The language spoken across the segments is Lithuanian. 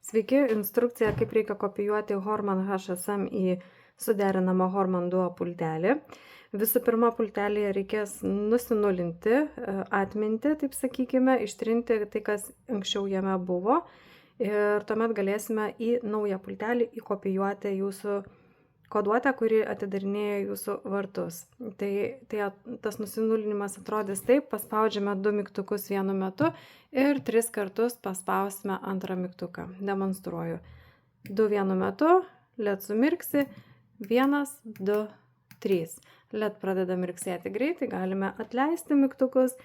Sveiki, instrukcija, kaip reikia kopijuoti Horman HSM į suderinamą Horman Duo pultelį. Visų pirma, pultelėje reikės nusinulinti atmintį, taip sakykime, ištrinti tai, kas anksčiau jame buvo. Ir tuomet galėsime į naują pultelį įkopijuoti jūsų koduotę, kuri atidarinėja jūsų vartus. Tas nusinulinimas atrodys taip, paspaudžiame 2 mygtukus vienu metu ir 3 kartus paspausime antrą mygtuką. Demonstruoju. 2 vienu metu, LED sumirksi, 1, 2, 3. LED pradeda mirksėti greitai, galime atleisti mygtukus.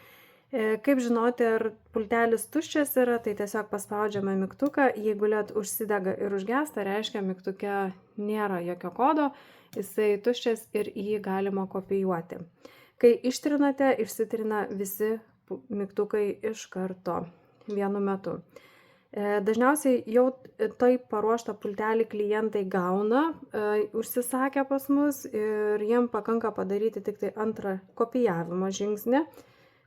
Kaip žinoti, ar pultelis tuščias yra, tai tiesiog paspaudžiame mygtuką, jeigu LED užsidega ir užgesta, reiškia mygtuke nėra jokio kodo, jisai tuščias ir jį galima kopijuoti. Kai ištrinate, išsitrina visi mygtukai iš karto vienu metu. Dažniausiai jau taip paruoštą pultelį klientai gauna, užsisakę pas mus ir jiem pakanka padaryti tik tai antrą kopijavimo žingsnį.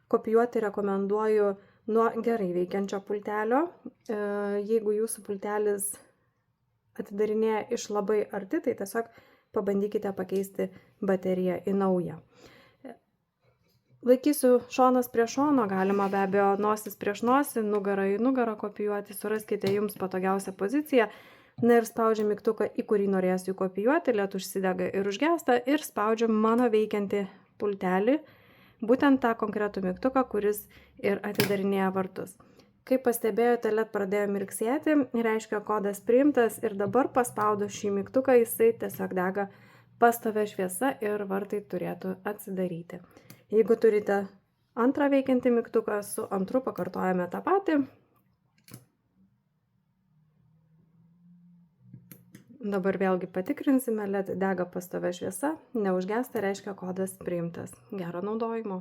Kopijuoti rekomenduoju nuo gerai veikiančio pultelio. Jeigu jūsų pultelis atidarinėja iš labai arti, tai tiesiog pabandykite pakeisti bateriją į naują. Laikysiu šonas prie šono, galima be abejo nosis prieš nosį, nugarą į nugarą kopijuoti, suraskite jums patogiausią poziciją. Na ir spaudžiam mygtuką, į kurį norėsiu kopijuoti, LED užsidega ir užgesta ir spaudžiam mano veikiantį pultelį. Būtent tą konkretų mygtuką, kuris ir atidarinėja vartus. Kaip pastebėjote, LED pradėjo mirksėti, reiškia kodas priimtas ir dabar paspaudus šį mygtuką jisai tiesiog dega pastovia šviesa ir vartai turėtų atsidaryti. Jeigu turite antrą veikiantį mygtuką, su antru pakartojame tą patį. Dabar vėlgi patikrinsime, LED dega pastovia šviesa, neužgesta, reiškia kodas priimtas. Gero naudojimo.